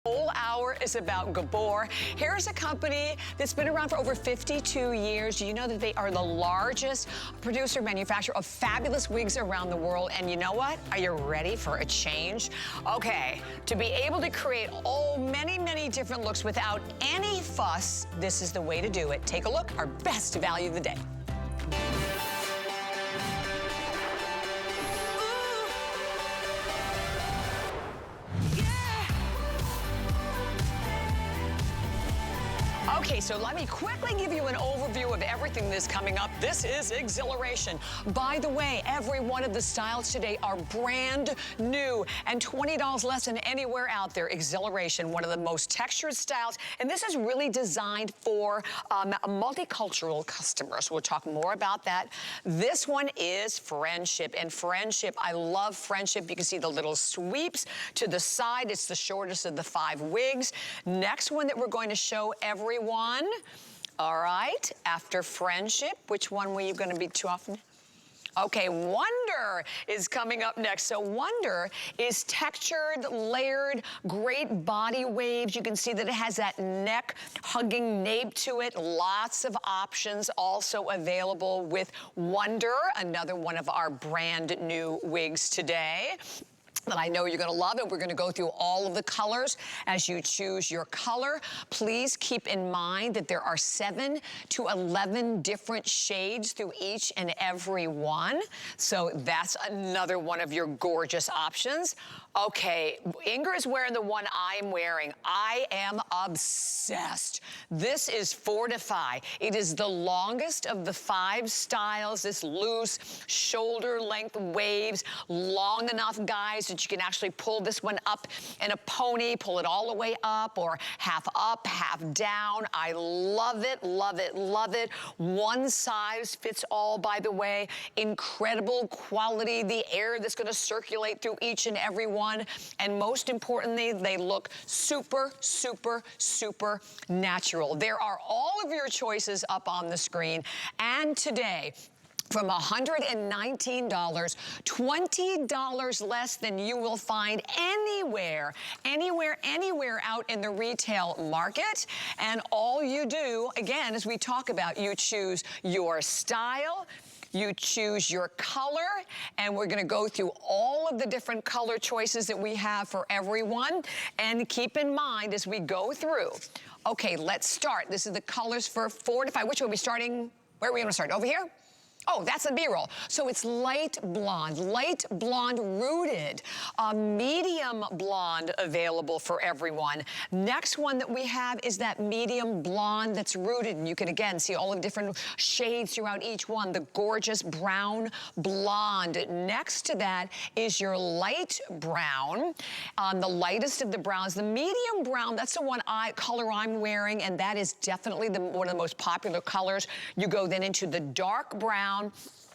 Whole hour is about Gabor. Here's a company that's been around for over 52 years. Do you know that they are the largest producer, manufacturer of fabulous wigs around the world? And you know what? Are you ready for a change? Okay, to be able to create many different looks without any fuss, this is the way to do it. Take a look, our best value of the day. Okay, so let me quickly give you an overview of everything that's coming up. This is Exhilaration. By the way, every one of the styles today are brand new and $20 less than anywhere out there. Exhilaration, one of the most textured styles, and this is really designed for multicultural customers. We'll talk more about that. This one is Friendship, and Friendship, I love Friendship. You can see the little sweeps to the side. It's the shortest of the 5 wigs. Next one that we're going to show everyone. All right, after Friendship, which one were you going to be too often? Okay, Wonder is coming up next. So Wonder is textured, layered, great body waves. You can see that it has that neck hugging nape to it. Lots of options also available with Wonder, another one of our brand new wigs today that I know you're gonna love it. We're gonna go through all of the colors as you choose your color. Please keep in mind that there are 7 to 11 different shades through each and every one. So that's another one of your gorgeous options. Okay, Ingrid's wearing the one I'm wearing. I am obsessed. This is Fortify. It is the longest of the 5 styles. This loose shoulder length waves, long enough, guys, that you can actually pull this one up in a pony, pull it all the way up, or half up, half down. I love it, love it, love it. One size fits all, by the way. Incredible quality, the air that's gonna circulate through each and every one. And most importantly, they look super, super, super natural. There are all of your choices up on the screen. And today, from $119, $20 less than you will find anywhere out in the retail market. And all you do, again, as we talk about, you choose your style, you choose your color, and we're gonna go through all of the different color choices that we have for everyone. And keep in mind as we go through, okay, let's start. This is the colors for Fortify. Which one are we starting? Where are we gonna start? Over here? Oh, that's a B-roll. So it's light blonde rooted, medium blonde available for everyone. Next one that we have is that medium blonde that's rooted. And you can, again, see all the different shades throughout each one. The gorgeous brown blonde. Next to that is your light brown. The lightest of the browns. The medium brown, that's the one color I'm wearing, and that is definitely one of the most popular colors. You go then into the dark brown.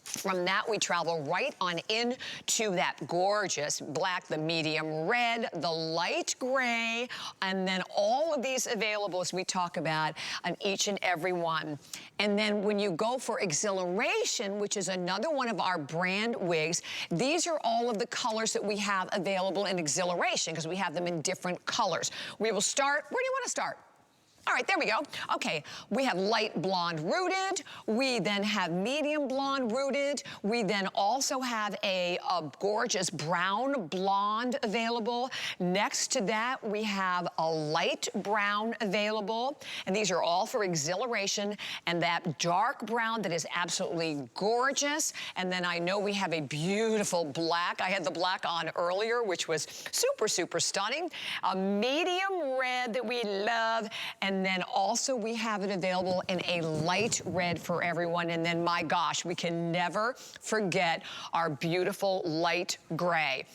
From that, we travel right on into that gorgeous black, the medium red, the light gray, and then all of these available as we talk about on each and every one. And then when you go for Exhilaration, which is another one of our brand wigs, these are all of the colors that we have available in Exhilaration because we have them in different colors. We will start, where do you want to start? All right, there we go. Okay, we have light blonde rooted. We then have medium blonde rooted. We then also have a gorgeous brown blonde available. Next to that, we have a light brown available. And these are all for Exhilaration. And that dark brown that is absolutely gorgeous. And then I know we have a beautiful black. I had the black on earlier, which was super, super stunning. A medium red that we love. And then also we have it available in a light red for everyone. And then, my gosh, we can never forget our beautiful light gray.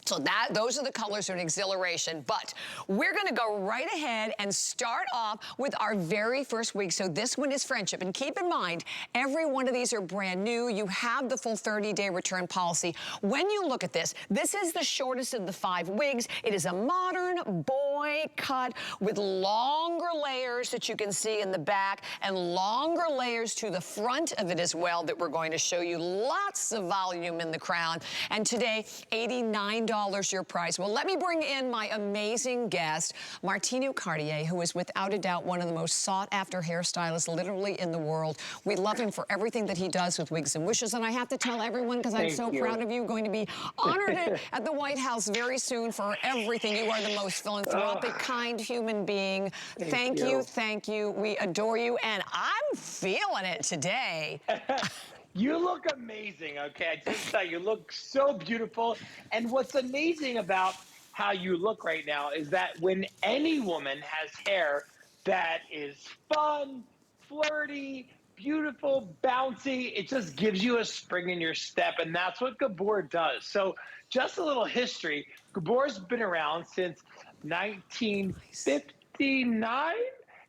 So those are the colors in Exhilaration, but we're gonna go right ahead and start off with our very first wig. So this one is Friendship, and keep in mind, every one of these are brand new. You have the full 30-day return policy. When you look at this, this is the shortest of the 5 wigs. It is a modern boy cut with longer layers that you can see in the back and longer layers to the front of it as well that we're going to show you. Lots of volume in the crown. And today, $89 $20 your price. Well, let me bring in my amazing guest, Martinu Cartier, who is without a doubt one of the most sought-after hairstylists literally in the world. We love him for everything that he does with Wigs and Wishes, and I have to tell everyone, because I'm so proud of you, going to be honored at the White House very soon for everything. You are the most philanthropic, kind human being. Thank you, thank you. We adore you, and I'm feeling it today. You look amazing, okay? I just tell you, you look so beautiful. And what's amazing about how you look right now is that when any woman has hair that is fun, flirty, beautiful, bouncy, it just gives you a spring in your step. And that's what Gabor does. So just a little history. Gabor's been around since 1959,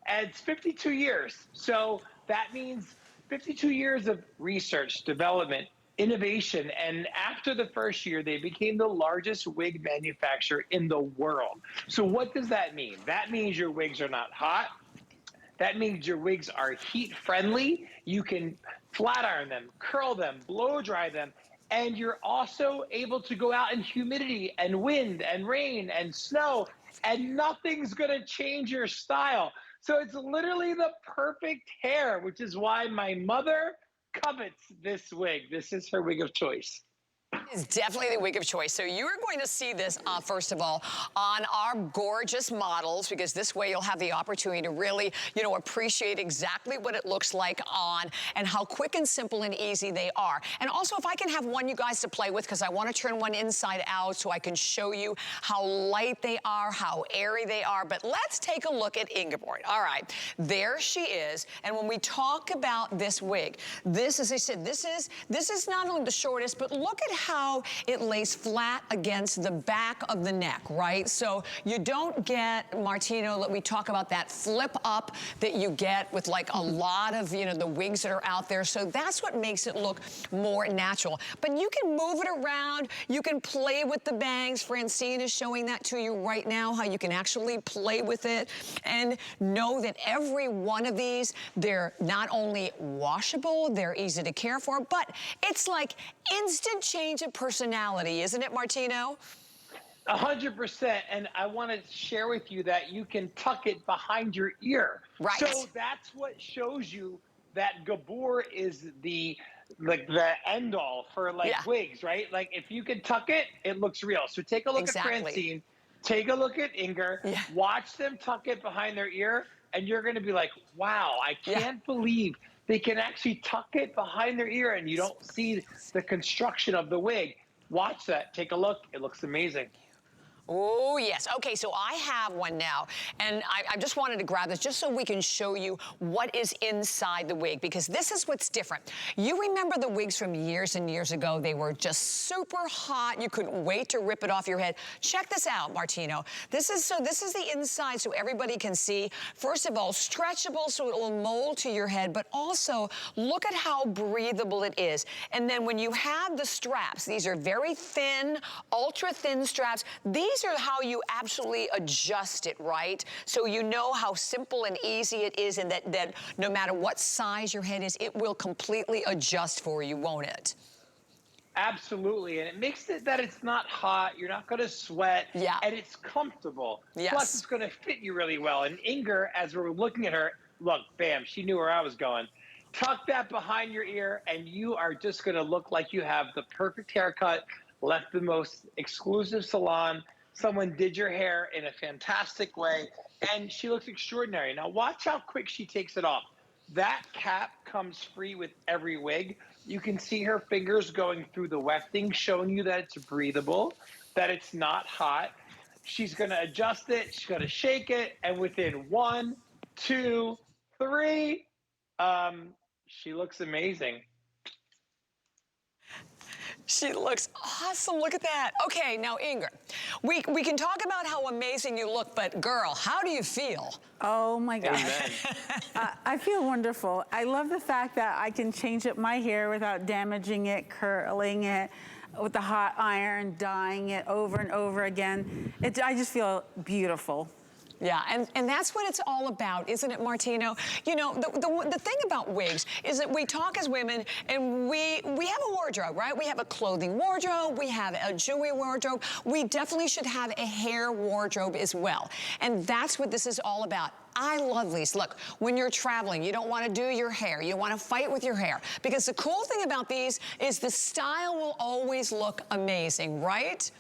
and it's 52 years. So that means 52 years of research, development, innovation, and after the first year, they became the largest wig manufacturer in the world. So what does that mean? That means your wigs are not hot. That means your wigs are heat friendly. You can flat iron them, curl them, blow dry them, and you're also able to go out in humidity and wind and rain and snow, and nothing's gonna change your style. So it's literally the perfect hair, which is why my mother covets this wig. This is her wig of choice. Is definitely the wig of choice. So you're going to see this, first of all, on our gorgeous models, because this way you'll have the opportunity to really, you know, appreciate exactly what it looks like on and how quick and simple and easy they are. And also, if I can have one you guys to play with, because I want to turn one inside out so I can show you how light they are, how airy they are. But let's take a look at Ingeborg. All right, there she is. And when we talk about this wig, this, as I said, this is not only the shortest, but look at how it lays flat against the back of the neck, right? So you don't get, Martinu, we talk about that flip up that you get with like a lot of, you know, the wigs that are out there. So that's what makes it look more natural. But you can move it around. You can play with the bangs. Francine is showing that to you right now, how you can actually play with it. And know that every one of these, they're not only washable, they're easy to care for, but it's like instant change of personality, isn't it, Martinu? 100%. And I want to share with you that you can tuck it behind your ear. Right. So that's what shows you that Gabor is the end all for wigs, right? Like if you can tuck it, it looks real. So take a look at Francine, take a look at Inger, watch them tuck it behind their ear, and you're going to be like, wow, I can't believe they can actually tuck it behind their ear and you don't see the construction of the wig. Watch that. Take a look. It looks amazing. Oh, yes. Okay, so I have one now, and I just wanted to grab this just so we can show you what is inside the wig, because this is what's different. You remember the wigs from years and years ago? They were just super hot. You couldn't wait to rip it off your head. Check this out, Martinu. This is the inside so everybody can see. First of all, stretchable so it will mold to your head, but also look at how breathable it is. And then when you have the straps, these are very thin, ultra thin straps. These are how you absolutely adjust it, right? So you know how simple and easy it is, and that no matter what size your head is, it will completely adjust for you, won't it? Absolutely. And it makes it that it's not hot, you're not going to sweat, and it's comfortable. Plus, it's going to fit you really well. And Inger, as we're looking at her, look, bam, she knew where I was going. Tuck that behind your ear, and you are just going to look like you have the perfect haircut, left the most exclusive salon. Someone did your hair in a fantastic way, and she looks extraordinary. Now watch how quick she takes it off. That cap comes free with every wig. You can see her fingers going through the wefting, showing you that it's breathable, that it's not hot. She's going to adjust it. She's going to shake it, and within 1, 2, 3, she looks amazing. She looks awesome. Look at that. Okay, now, Inger, we can talk about how amazing you look, but girl, how do you feel? Oh my gosh. I feel wonderful. I love the fact that I can change up my hair without damaging it, curling it, with the hot iron, dyeing it over and over again. I just feel beautiful. Yeah, and that's what it's all about, isn't it, Martino? You know, the thing about wigs is that we talk as women, and we have a wardrobe, right? We have a clothing wardrobe, we have a jewelry wardrobe. We definitely should have a hair wardrobe as well. And that's what this is all about. I love these. Look, when you're traveling, you don't want to do your hair. You want to fight with your hair. Because the cool thing about these is the style will always look amazing, right?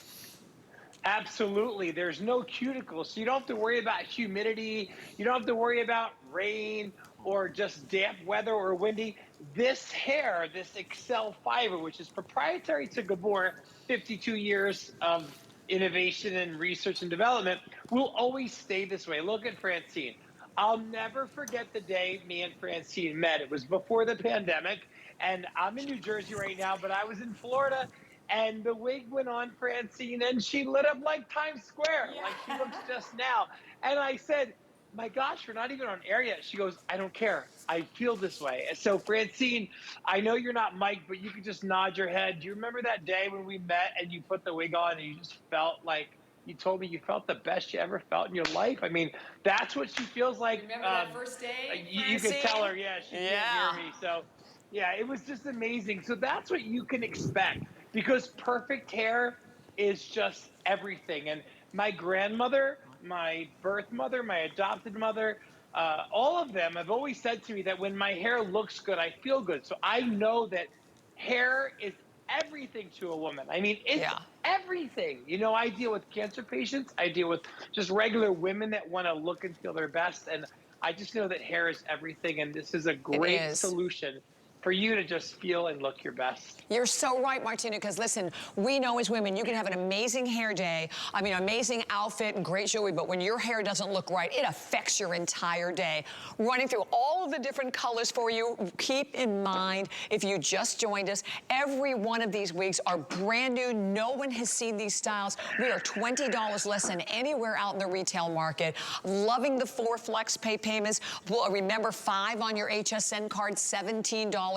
Absolutely. There's no cuticles, so you don't have to worry about humidity. You don't have to worry about rain or just damp weather or windy. This hair, this Excel fiber, which is proprietary to Gabor, 52 years of innovation and research and development, will always stay this way. Look at Francine. I'll never forget the day me and Francine met. It was before the pandemic, and I'm in New Jersey right now, but I was in Florida. And the wig went on Francine, and she lit up like Times Square, like she looks just now. And I said, my gosh, we're not even on air yet. She goes, I don't care. I feel this way. And so Francine, I know you're not Mike, but you could just nod your head. Do you remember that day when we met and you put the wig on and you just felt like, you told me you felt the best you ever felt in your life? I mean, that's what she feels like. Remember that first day, you could tell her, yeah, she can't hear me. So, yeah, it was just amazing. So that's what you can expect. Because perfect hair is just everything. And my grandmother, my birth mother, my adopted mother, all of them have always said to me that when my hair looks good, I feel good. So I know that hair is everything to a woman. I mean, it's everything. You know, I deal with cancer patients. I deal with just regular women that want to look and feel their best. And I just know that hair is everything. And this is a great solution for you to just feel and look your best. You're so right, Martinu, because listen, we know as women, you can have an amazing hair day, I mean, amazing outfit and great jewelry, but when your hair doesn't look right, it affects your entire day. Running through all of the different colors for you, keep in mind, if you just joined us, every one of these wigs are brand new. No one has seen these styles. We are $20 less than anywhere out in the retail market. Loving the 4 flex pay payments. Well, remember, 5 on your HSN card, $17.80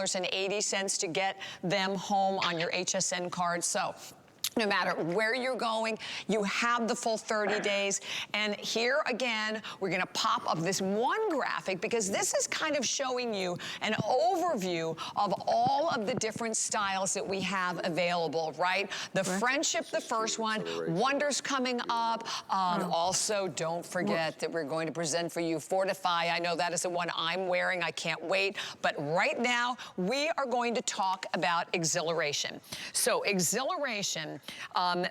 to get them home on your HSN card. So no matter where you're going, you have the full 30 days. And here again, we're gonna pop up this one graphic because this is kind of showing you an overview of all of the different styles that we have available, right? The Friendship, the first one, Wonders coming up. Also, don't forget that we're going to present for you Fortify. I know that is the one I'm wearing. I can't wait. But right now, we are going to talk about Exhilaration. So Exhilaration,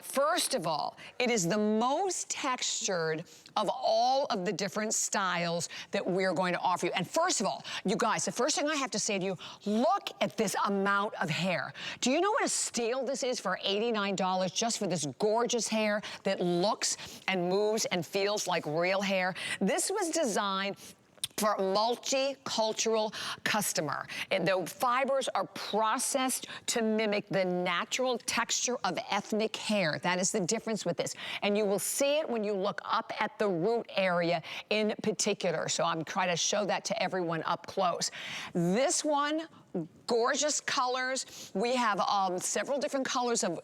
first of all, it is the most textured of all of the different styles that we're going to offer you. And first of all, you guys, the first thing I have to say to you, look at this amount of hair. Do you know what a steal this is for $89 just for this gorgeous hair that looks and moves and feels like real hair? This was designed for a multicultural customer. And the fibers are processed to mimic the natural texture of ethnic hair. That is the difference with this. And you will see it when you look up at the root area in particular. So I'm trying to show that to everyone up close. This one, gorgeous colors. We have several different colors of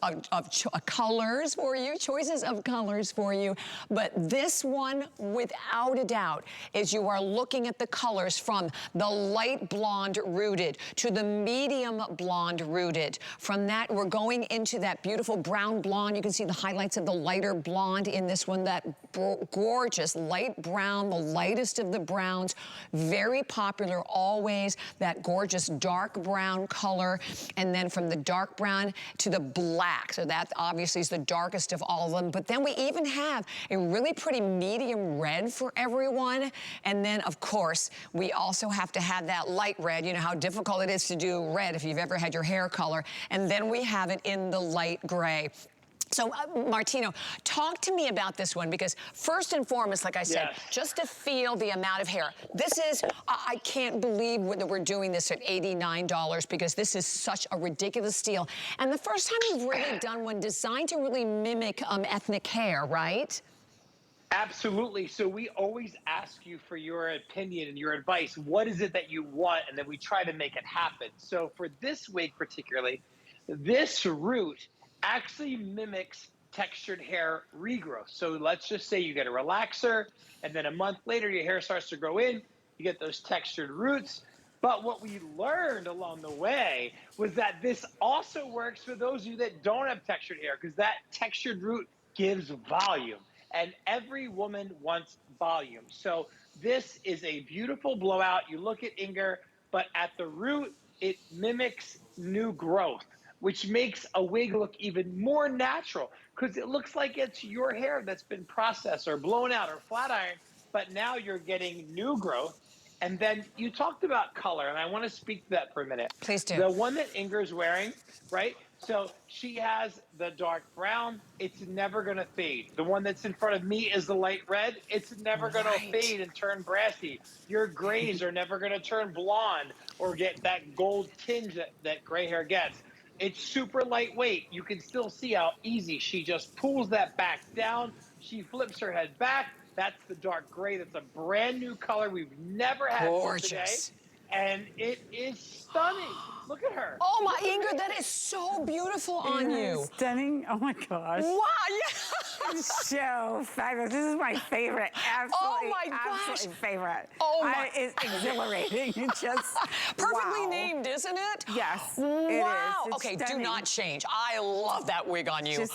colors for you, choices of colors for you. But this one, without a doubt, is you are looking at the colors from the light blonde rooted to the medium blonde rooted. From that, we're going into that beautiful brown blonde. You can see the highlights of the lighter blonde in this one, that gorgeous light brown, the lightest of the browns. Very popular always, that gorgeous dark brown color, and then from the dark brown to the black. So that obviously is the darkest of all of them. But then we even have a really pretty medium red for everyone. And then, of course, we also have to have that light red. You know how difficult it is to do red if you've ever had your hair color. And then we have it in the light gray. So, Martino, talk to me about this one, because first and foremost, like I said, just to feel the amount of hair. This is, I can't believe that we're doing this at $89 because this is such a ridiculous steal. And the first time you've really done one designed to really mimic ethnic hair, right? Absolutely. So we always ask you for your opinion and your advice. What is it that you want? And then we try to make it happen. So for this wig particularly, this root actually mimics textured hair regrowth. So let's just say you get a relaxer, and then a month later, your hair starts to grow in. You get those textured roots. But what we learned along the way was that this also works for those of you that don't have textured hair, because that textured root gives volume, and every woman wants volume. So this is a beautiful blowout. You look at Inger, but at the root, it mimics new growth, which makes a wig look even more natural, because it looks like it's your hair that's been processed or blown out or flat ironed, but now you're getting new growth. And then you talked about color, and I want to speak to that for a minute. Please do. The one that Inger's wearing, right? So she has the dark brown. It's never going to fade. The one that's in front of me is the light red. It's never going to fade and turn brassy. Your grays are never going to turn blonde or get that gold tinge that gray hair gets. It's super lightweight. You can still see how easy she just pulls that back down. She flips her head back. That's the dark gray. That's a brand new color we've never had today. And it is stunning. Look at her. Oh my, Inger, that is so beautiful on you. Stunning. Oh my gosh. Wow. Yeah. It's so fabulous. This is my favorite. Absolutely. Oh my gosh. Absolutely favorite. Oh my. It's exhilarating. It's just perfectly named, isn't it? Yes. Wow. It is. Okay, stunning. do not change. I love that wig on you.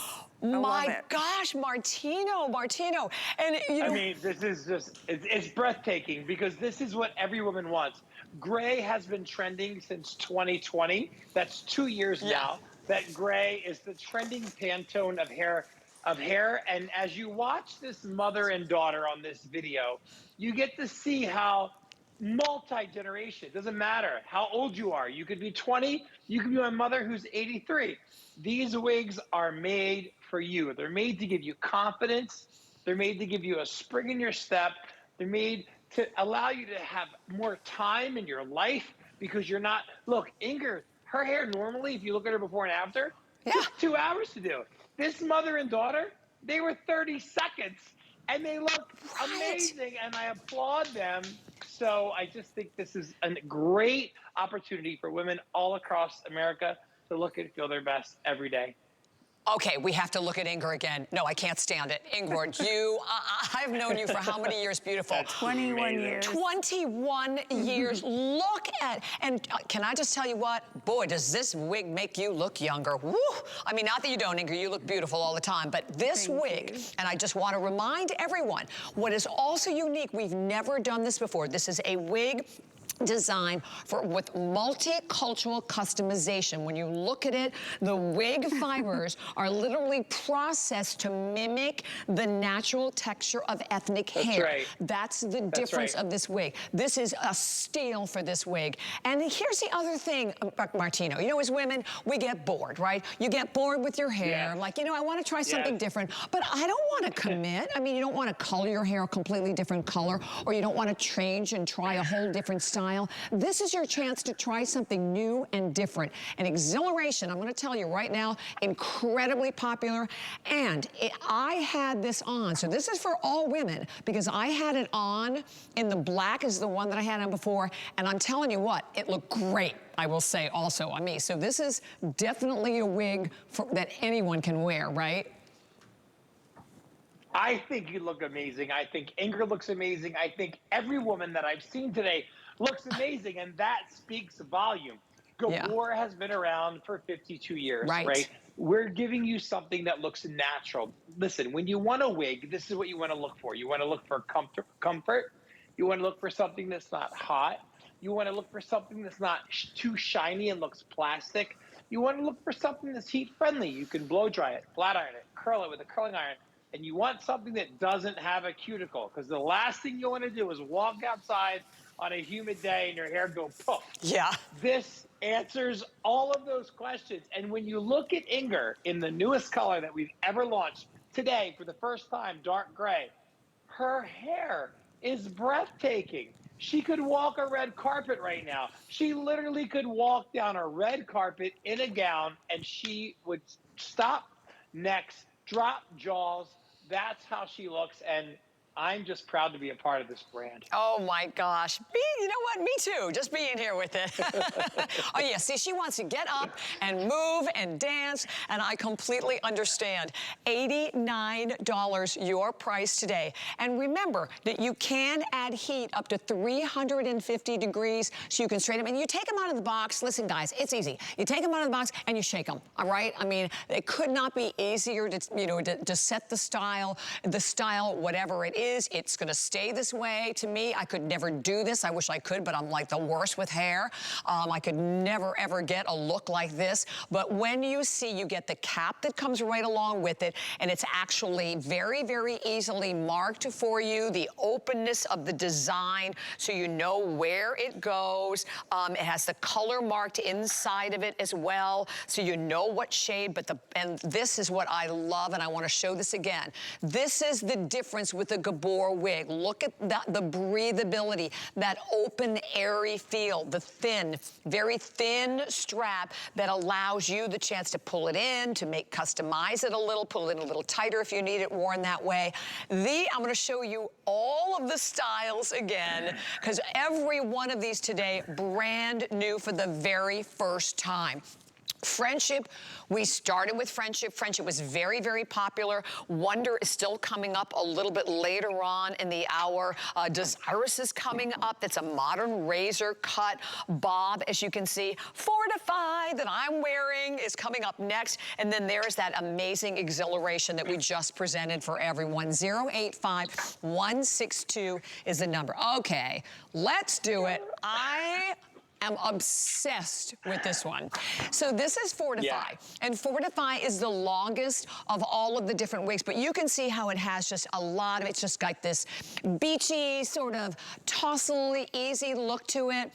My gosh, Martinu. And you know, I mean, this is just, it's breathtaking, because this is what every woman wants. Gray has been trending since 2020. That's 2 years now. That gray is the trending Pantone of hair. And as you watch this mother and daughter on this video, you get to see how multi-generation, doesn't matter how old you are. You could be 20, you could be my mother who's 83. These wigs are made for you. They're made to give you confidence. They're made to give you a spring in your step. They're made to allow you to have more time in your life, because you're not, look, Inger, her hair normally, if you look at her before and after, took 2 hours to do. This mother and daughter, they were 30 seconds, and they look amazing, and I applaud them. So I just think this is a great opportunity for women all across America to look and feel their best every day. Okay, we have to look at Inger again. No, I can't stand it. Inger, I've known you for how many years, beautiful? 21 years. 21 years. Look at, and can I just tell you what? Boy, does this wig make you look younger. Woo! I mean, not that you don't, Inger, you look beautiful all the time, but this wig, and I just want to remind everyone, what is also unique, we've never done this before. This is a wig designed with multicultural customization. When you look at it, the wig fibers are literally processed to mimic the natural texture of ethnic hair. That's the difference of this wig. This is a steal for this wig. And here's the other thing, Martinu. You know, as women, we get bored, right? You get bored with your hair. Like, you know, I want to try something different, but I don't want to commit. I mean, you don't want to color your hair a completely different color, or you don't want to change and try a whole different style. This is your chance to try something new and different. And Exhilaration, I'm going to tell you right now, incredibly popular. And I had this on, so this is for all women, because I had it on in the black, is the one that I had on before, and I'm telling you what, it looked great, I will say, also on me. So this is definitely a wig that anyone can wear, right? I think you look amazing. I think Inger looks amazing. I think every woman that I've seen today looks amazing, and that speaks volume. Gabor has been around for 52 years, right? We're giving you something that looks natural. Listen, when you want a wig, this is what you want to look for. You want to look for comfort. You want to look for something that's not hot. You want to look for something that's not too shiny and looks plastic. You want to look for something that's heat friendly. You can blow dry it, flat iron it, curl it with a curling iron. And you want something that doesn't have a cuticle, because the last thing you want to do is walk outside on a humid day and your hair go poof. This answers all of those questions. And when you look at Inger in the newest color that we've ever launched today for the first time, dark gray, her hair is breathtaking. She could walk a red carpet right now. She literally could walk down a red carpet in a gown, and she would stop necks, drop jaws. That's how she looks. And I'm just proud to be a part of this brand. Oh my gosh. You know what? Me too. Just being here with it. Oh yeah, see, she wants to get up and move and dance, and I completely understand. $89 your price today. And remember that you can add heat up to 350 degrees so you can straighten them. And you take them out of the box. Listen, guys, it's easy. You take them out of the box and you shake them, all right? I mean, it could not be easier to, you know, to set the style, whatever it is. It's gonna stay this way. To me, I could never do this. I wish I could, but I'm like the worst with hair. I could never, ever get a look like this. But when you see, you get the cap that comes right along with it, and it's actually very, very easily marked for you, the openness of the design, so you know where it goes. It has the color marked inside of it as well, so you know what shade, and this is what I love, and I wanna show this again. This is the difference with the Gabor wig. Look at that, the breathability, that open, airy feel, the thin, very thin strap that allows you the chance to pull it in, to customize it a little, pull it in a little tighter if you need it worn that way. I'm gonna show you all of the styles again, because every one of these today, brand new for the very first time. Friendship, we started with Friendship. Friendship was very, very popular. Wonder is still coming up a little bit later on in the hour. Desirous is coming up. That's a modern razor cut bob, as you can see. Fortify that I'm wearing is coming up next. And then there's that amazing Exhilaration that we just presented for everyone. 085162 is the number. Okay, let's do it. I'm obsessed with this one. So this is Fortify, and Fortify is the longest of all of the different wigs, but you can see how it has just a lot of, it's just got this beachy, sort of tousley, easy look to it.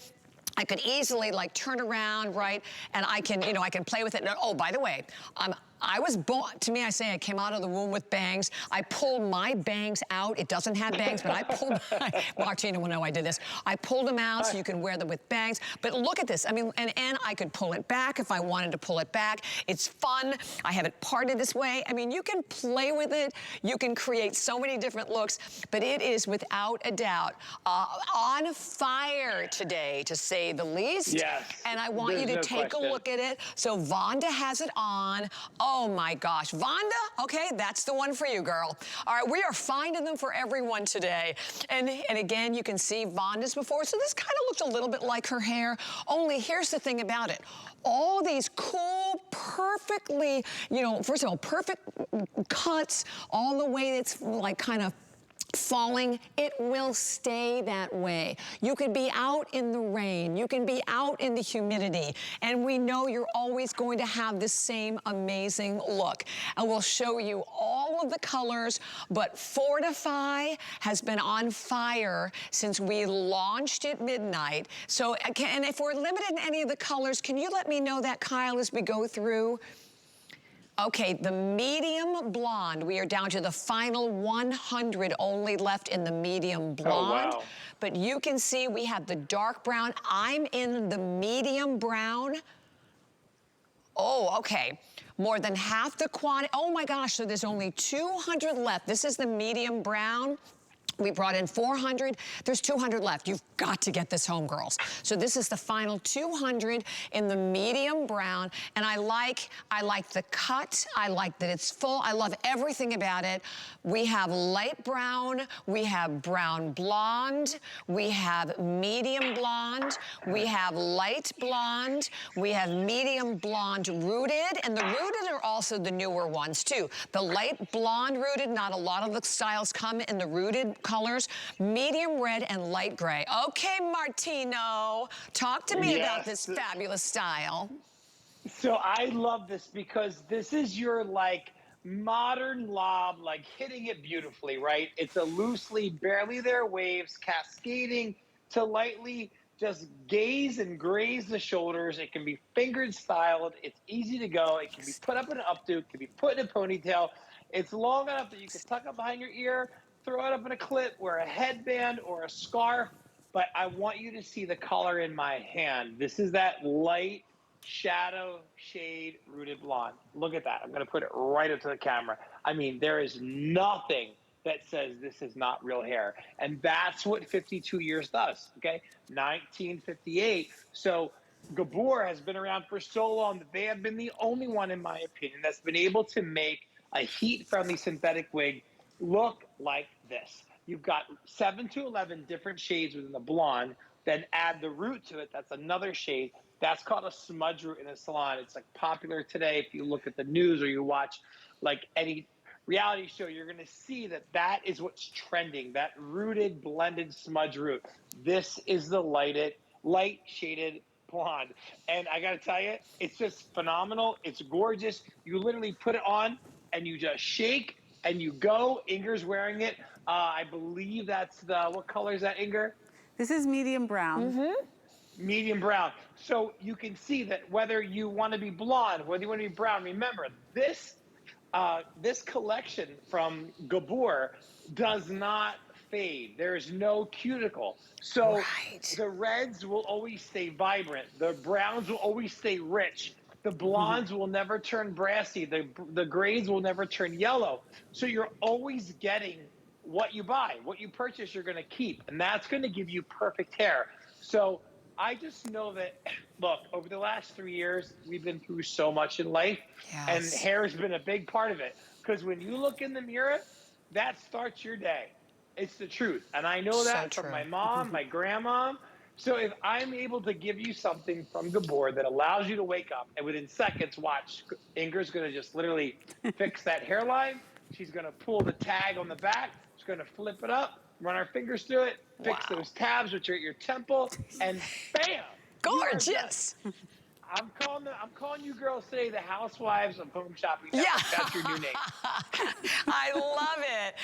I could easily like turn around, right? And I can, you know, I can play with it. And, oh, by the way, I was born, to me, I say I came out of the womb with bangs. I pulled my bangs out. It doesn't have bangs, but I pulled, Martinu will know I did this. I pulled them out so you can wear them with bangs. But look at this. I mean, and I could pull it back if I wanted to pull it back. It's fun. I have it parted this way. I mean, you can play with it. You can create so many different looks, but it is without a doubt on fire today, to say the least. Yes. And I want you to take a look at it. So Vonda has it on. Oh my gosh, Vonda, okay, that's the one for you, girl. All right, we are finding them for everyone today. And again, you can see Vonda's before, so this kind of looks a little bit like her hair, only here's the thing about it. All these cool, perfectly, you know, first of all, perfect cuts, all the way it's like kind of falling, it will stay that way. You could be out in the rain, you can be out in the humidity, and we know you're always going to have the same amazing look. And we'll show you all of the colors, but Fortify has been on fire since we launched at midnight. So, and if we're limited in any of the colors, can you let me know that, Kyle, as we go through? Okay, the medium blonde, we are down to the final 100 only left in the medium blonde. Oh, wow. But you can see we have the dark brown. I'm in the medium brown. Oh, okay. More than half the quantity. Oh my gosh, so there's only 200 left. This is the medium brown. We brought in 400. There's 200 left. You've got to get this home, girls. So this is the final 200 in the medium brown. And I like the cut. I like that it's full. I love everything about it. We have light brown. We have brown blonde. We have medium blonde. We have light blonde. We have medium blonde rooted. And the rooted are also the newer ones, too. The light blonde rooted, not a lot of the styles come in the rooted colors, medium red and light gray. Okay, Martino, talk to me about this fabulous style. So I love this because this is your like modern lob, like hitting it beautifully, right? It's a loosely, barely there waves, cascading to lightly just gaze and graze the shoulders. It can be fingered styled. It's easy to go. It can be put up in an updo. It can be put in a ponytail. It's long enough that you can tuck up behind your ear, throw it up in a clip, wear a headband or a scarf, but I want you to see the color in my hand. This is that light shadow shade rooted blonde. Look at that. I'm going to put it right up to the camera. I mean, there is nothing that says this is not real hair. And that's what 52 years does, okay? 1958. So Gabor has been around for so long that they have been the only one, in my opinion, that's been able to make a heat-friendly synthetic wig look like this. You've got 7 to 11 different shades within the blonde, then add the root to it. That's another shade. That's called a smudge root in a salon. It's like popular today. If you look at the news or you watch like any reality show, you're going to see that that is what's trending, that rooted blended smudge root. This is the light shaded blonde. And I got to tell you, it's just phenomenal. It's gorgeous. You literally put it on and you just shake and you go. Inger's wearing it. I believe that's what color is that, Inger? This is medium brown. Mm-hmm. Medium brown. So you can see that whether you want to be blonde, whether you want to be brown, remember this collection from Gabor does not fade. There is no cuticle. So the reds will always stay vibrant. The browns will always stay rich. The blondes will never turn brassy. The grays will never turn yellow. So you're always getting what you buy. What you purchase, you're going to keep. And that's going to give you perfect hair. So I just know that, look, over the last 3 years, we've been through so much in life, and hair has been a big part of it. Because when you look in the mirror, that starts your day. It's the truth. And I know that from my mom, my grandma. So if I'm able to give you something from Gabor that allows you to wake up, and within seconds, watch, Inger's going to just literally fix that hairline. She's going to pull the tag on the back. She's going to flip it up, run our fingers through it, fix those tabs which are at your temple, and bam! Gorgeous. I'm calling you girls today the housewives of home shopping. That's your new name. I love it.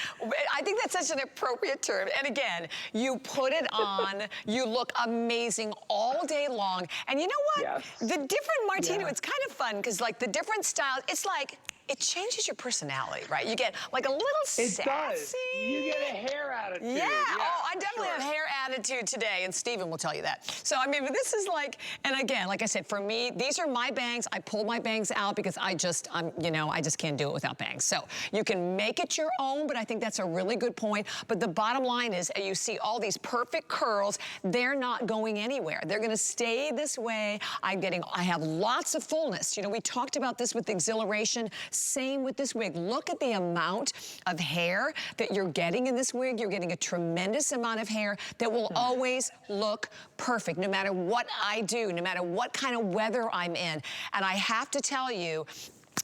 I think that's such an appropriate term. And again, you put it on, you look amazing all day long. And you know what? The different Martinu, it's kind of fun because like the different styles, it's like, it changes your personality, right? You get like a little sassy. It does. You get a hair attitude. Yeah. Oh, I definitely have hair attitude today, and Steven will tell you that. So, I mean, but this is like, and again, like I said, for me, these are my bangs. I pulled my bangs out because I just can't do it without bangs. So you can make it your own, but I think that's a really good point. But the bottom line is, you see all these perfect curls. They're not going anywhere. They're going to stay this way. I have lots of fullness. You know, we talked about this with Exhilaration. Same with this wig. Look at the amount of hair that you're getting in this wig. You're getting a tremendous amount of hair that will always look perfect, no matter what I do, no matter what kind of weather I'm in. And I have to tell you,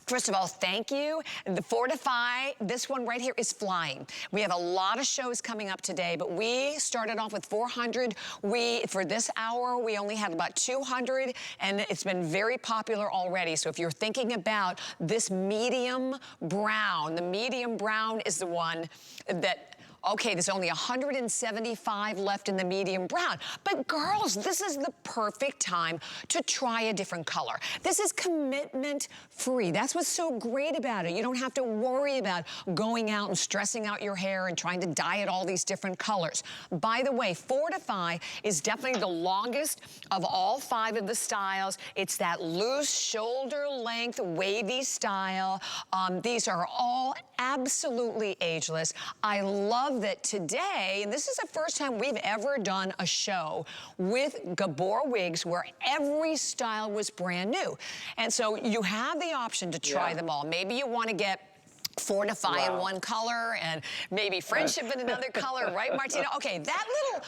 first of all, thank you. The Fortify, this one right here is flying. We have a lot of shows coming up today, but we started off with 400. For this hour, we only have about 200, and it's been very popular already. So if you're thinking about this medium brown, the medium brown is the one that, okay, there's only 175 left in the medium brown. But girls, this is the perfect time to try a different color. This is commitment free. That's what's so great about it. You don't have to worry about going out and stressing out your hair and trying to dye it all these different colors. By the way, Fortify is definitely the longest of all 5 of the styles. It's that loose shoulder length wavy style. These are all absolutely ageless. I love that today, and this is the first time we've ever done a show with Gabor Wigs where every style was brand new. And so you have the option to try them all. Maybe you want to get Fortify in one color and maybe Friendship in another color, right, Martino? Okay, that little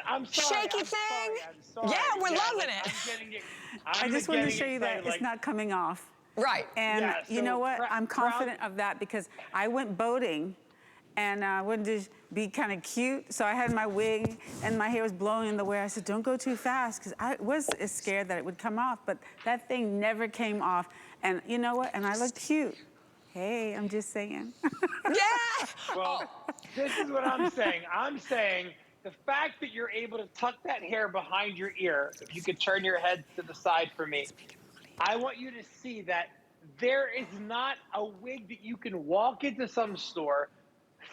I'm sorry, shaky thing. Sorry. Yeah, we're loving it. I just want to show you that it's not coming off. Right. And you know what? I'm confident of that because I went boating and I wanted to be kind of cute. So I had my wig and my hair was blowing in the wind. I said, don't go too fast because I was scared that it would come off, but that thing never came off. And you know what? And I looked cute. Hey, I'm just saying. Yeah. Well, this is what I'm saying. I'm saying the fact that you're able to tuck that hair behind your ear, if you could turn your head to the side for me, I want you to see that there is not a wig that you can walk into some store,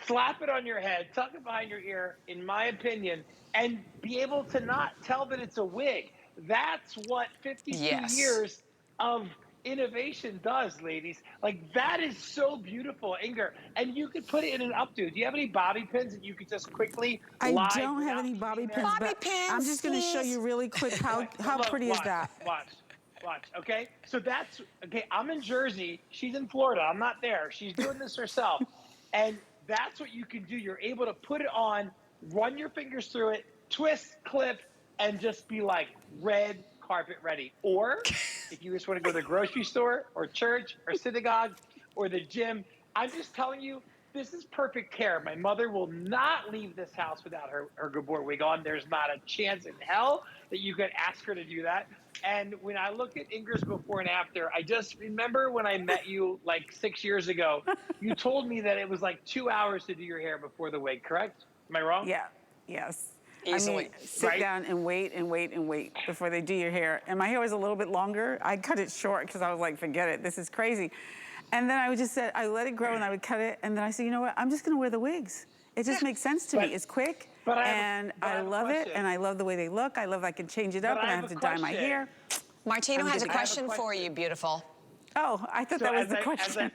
slap it on your head, tuck it behind your ear, in my opinion, and be able to not tell that it's a wig. That's what 52 years of innovation does, ladies. Like, that is so beautiful, Inger. And you could put it in an updo. Do you have any bobby pins that you could just quickly I don't have any bobby pins, Bobby but pins, I'm just going to show you really quick how Look, pretty is that? Watch, okay? So that's, okay, I'm in Jersey. She's in Florida. I'm not there. She's doing this herself. And that's what you can do. You're able to put it on, run your fingers through it, twist, clip, and just be like red carpet ready. Or if you just want to go to the grocery store or church or synagogue or the gym, I'm just telling you, this is perfect care. My mother will not leave this house without her Gabor wig on. There's not a chance in hell that you could ask her to do that. And when I look at Inger's before and after, I just remember when I met you like 6 years ago, you told me that it was like 2 hours to do your hair before the wig, correct? Am I wrong? Yeah, yes. Easily. I mean, sit down and wait and wait and wait before they do your hair. And my hair was a little bit longer. I cut it short because I was like, forget it, this is crazy. And then I would just say, I let it grow and I would cut it. And then I said, you know what, I'm just gonna wear the wigs. It just makes sense to me. It's quick, and I love it, and I love the way they look. I love I can change it up, and I have to dye my hair. Martino has a question for you, beautiful. Oh, I thought that was the question.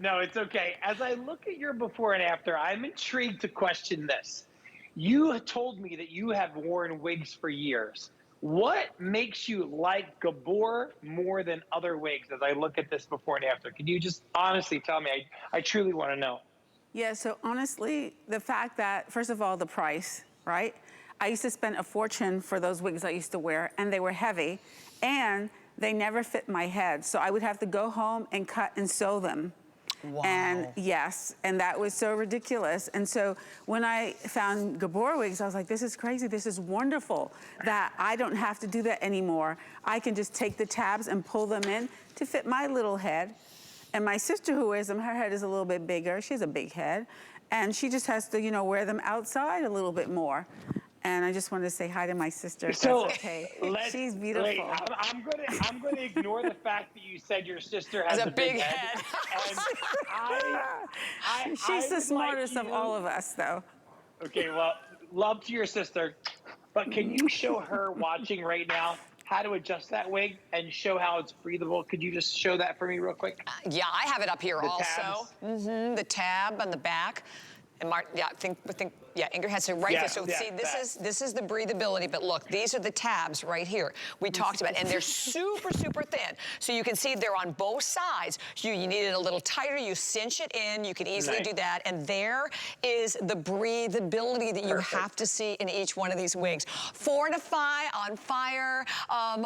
No, it's okay. As I look at your before and after, I'm intrigued to question this. You told me that you have worn wigs for years. What makes you like Gabor more than other wigs as I look at this before and after? Can you just honestly tell me? I truly want to know. Yeah, so honestly, the fact that, first of all, the price, right? I used to spend a fortune for those wigs I used to wear, and they were heavy, and they never fit my head. So I would have to go home and cut and sew them. Wow. And yes, and that was so ridiculous. And so when I found Gabor wigs, I was like, this is crazy, this is wonderful, that I don't have to do that anymore. I can just take the tabs and pull them in to fit my little head. And my sister who wears them, her head is a little bit bigger, she has a big head, and she just has to, you know, wear them outside a little bit more. And I just wanted to say hi to my sister, if So that's okay. She's beautiful. Wait, I'm gonna ignore the fact that you said your sister has a big head. And She's the smartest of all of us, though. Okay, well, love to your sister, but can you show her watching right now how to adjust that wig and show how it's breathable? Could you just show that for me real quick? Yeah, I have it up here also. Tabs. The tab on the back. And yeah, I think yeah, Inger has it right there. So see, this is the breathability, but look, these are the tabs right here we talked about, and they're super, super thin. So you can see they're on both sides. You need it a little tighter, you cinch it in, you can easily do that, and there is the breathability that you have to see in each one of these wigs. Fortify, on fire,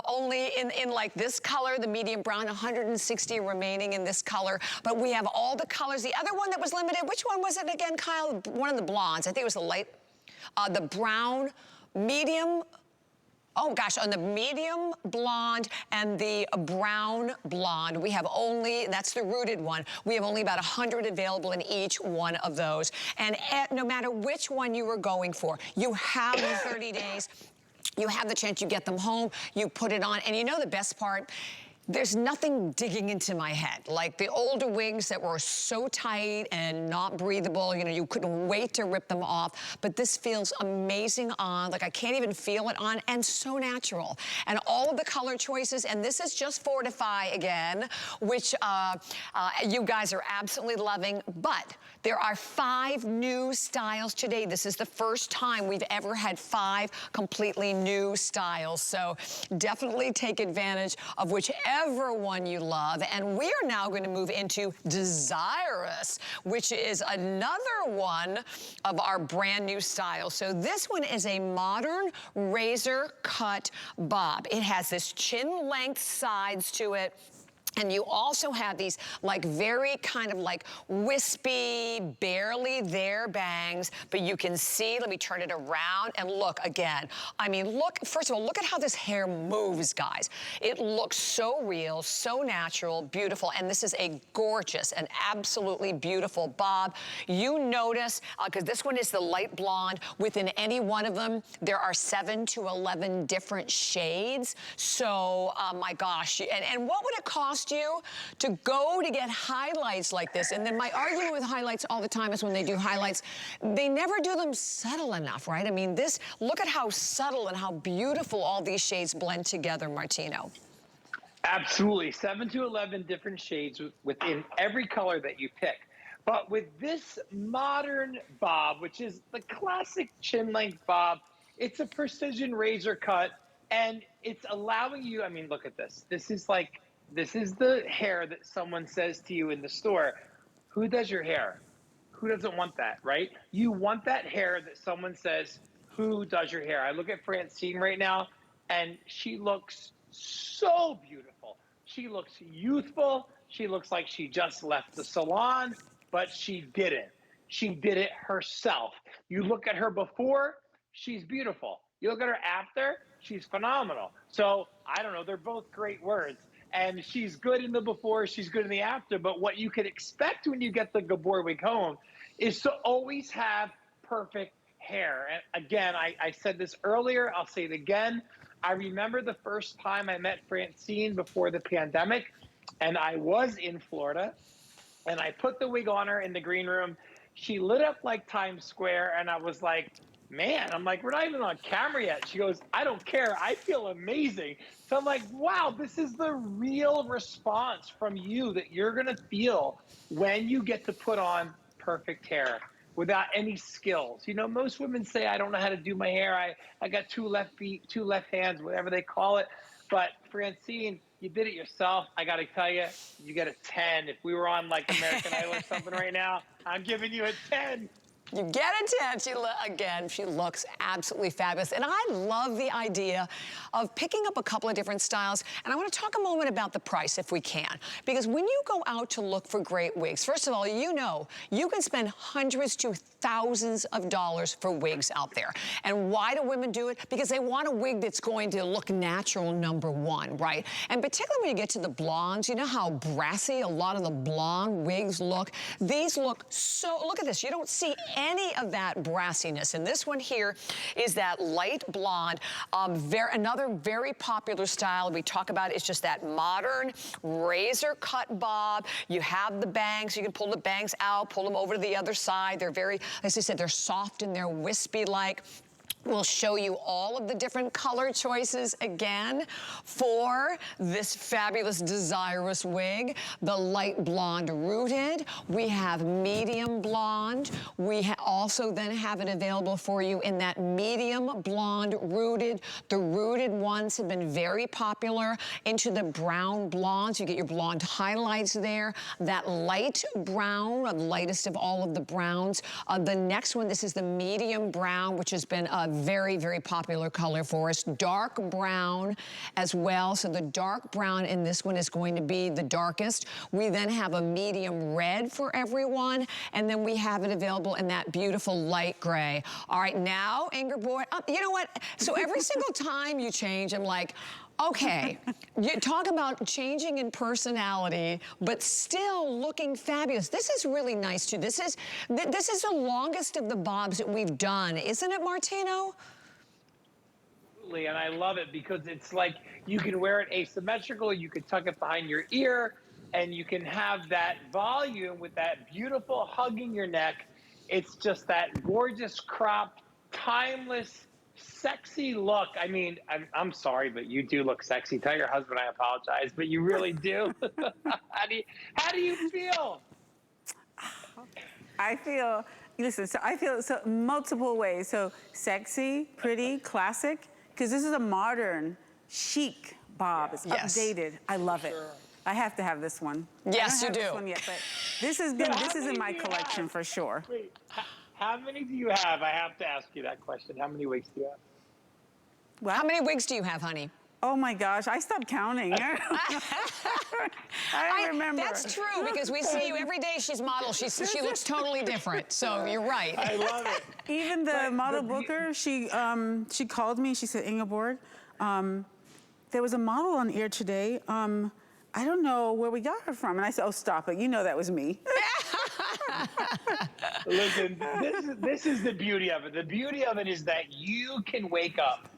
only in like this color, the medium brown, 160 remaining in this color, but we have all the colors. The other one that was limited, which one was it again, Kyle? One of the blondes, I think it was the light, the brown, medium, oh gosh, on the medium blonde and the brown blonde, we have only, that's the rooted one, we have only about 100 available in each one of those. And no matter which one you were going for, you have the 30 days, you have the chance, you get them home, you put it on, and you know the best part? There's nothing digging into my head. Like the older wigs that were so tight and not breathable, you know, you couldn't wait to rip them off, but this feels amazing on, like I can't even feel it on, and so natural. And all of the color choices, and this is just Fortify again, which you guys are absolutely loving, but there are 5 new styles today. This is the first time we've ever had 5 completely new styles. So definitely take advantage of whichever one you love. And we are now going to move into Desirous, which is another one of our brand new styles. So this one is a modern razor cut bob. It has this chin length sides to it. And you also have these like very kind of like wispy, barely there bangs, but you can see, let me turn it around and look again. I mean, look, first of all, look at how this hair moves, guys. It looks so real, so natural, beautiful, and this is a gorgeous and absolutely beautiful bob. You notice, because this one is the light blonde, within any one of them, there are 7 to 11 different shades. So, my gosh, and what would it cost you to go to get highlights like this? And then my argument with highlights all the time is when they do highlights, they never do them subtle enough, right? I mean, look at how subtle and how beautiful all these shades blend together, Martino. Absolutely. 7 to 11 different shades within every color that you pick. But with this modern bob, which is the classic chin length bob, it's a precision razor cut and it's allowing you, I mean, look at this. This is the hair that someone says to you in the store, who does your hair? Who doesn't want that, right? You want that hair that someone says, who does your hair? I look at Francine right now, and she looks so beautiful. She looks youthful. She looks like she just left the salon, but she didn't. She did it herself. You look at her before, she's beautiful. You look at her after, she's phenomenal. So I don't know, they're both great words. And she's good in the before, she's good in the after. But what you can expect when you get the Gabor wig home is to always have perfect hair. And again, I said this earlier, I'll say it again. I remember the first time I met Francine before the pandemic, and I was in Florida, and I put the wig on her in the green room. She lit up like Times Square, and I was like, man, I'm like, we're not even on camera yet. She goes, I don't care. I feel amazing. So I'm like, wow, this is the real response from you that you're going to feel when you get to put on perfect hair without any skills. You know, most women say, I don't know how to do my hair. I got 2 left feet, 2 left hands, whatever they call it. But Francine, you did it yourself. I got to tell you, you get a 10. If we were on like American Idol or something right now, I'm giving you a 10. You get a 10. She looks absolutely fabulous. And I love the idea of picking up a couple of different styles. And I want to talk a moment about the price if we can. Because when you go out to look for great wigs, first of all, you know, you can spend hundreds to thousands of dollars for wigs out there. And why do women do it? Because they want a wig that's going to look natural, number one, right? And particularly when you get to the blondes, you know how brassy a lot of the blonde wigs look? These look so, look at this, you don't see any of that brassiness. And this one here is that light blonde, another very popular style we talk about. It's just that modern razor cut bob. You have the bangs, you can pull the bangs out, pull them over to the other side. They're very, as I said, they're soft and they're wispy like. We'll show you all of the different color choices again for this fabulous Desirous wig. The light blonde rooted. We have medium blonde. We also then have it available for you in that medium blonde rooted. The rooted ones have been very popular into the brown blondes. You get your blonde highlights there. That light brown, the lightest of all of the browns. The next one, this is the medium brown, which has been a very, very popular color for us. Dark brown as well. So the dark brown in this one is going to be the darkest. We then have a medium red for everyone. And then we have it available in that beautiful light gray. All right, now, Gabor, you know what? So every single time you change, I'm like, okay, you talk about changing in personality, but still looking fabulous. This is really nice too. This is the longest of the bobs that we've done, isn't it, Martino? Absolutely, and I love it because it's like you can wear it asymmetrical, you can tuck it behind your ear, and you can have that volume with that beautiful hugging your neck. It's just that gorgeous cropped, timeless, sexy look. I mean, I'm sorry, but you do look sexy. Tell your husband I apologize, but you really do. How do you feel? I feel, listen, so I feel so multiple ways. So sexy, pretty, classic, because this is a modern, chic bob. It's updated. I love it. I have to have this one. Yes, you do. This one yet, but this is in my collection for sure. Wait, how many do you have? I have to ask you that question. How many wigs do you have? What? How many wigs do you have, honey? Oh my gosh, I stopped counting. I don't remember. That's true, because we see you every day. She's model. She looks totally different. So you're right. I love it. Even the model booker, she called me. She said, Ingeborg, there was a model on air today. I don't know where we got her from. And I said, oh, stop it. You know that was me. Listen, this is the beauty of it. The beauty of it is that you can wake up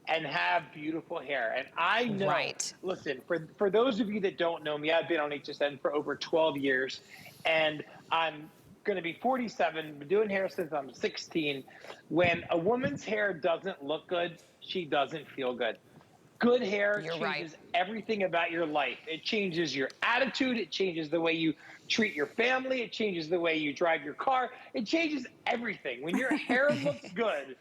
and have beautiful hair. And I know, listen, for those of you that don't know me, I've been on HSN for over 12 years, and I'm going to be 47, been doing hair since I'm 16. When a woman's hair doesn't look good, she doesn't feel good. Good hair changes everything about your life. It changes your attitude. It changes the way you treat your family. It changes the way you drive your car. It changes everything. When your hair looks good,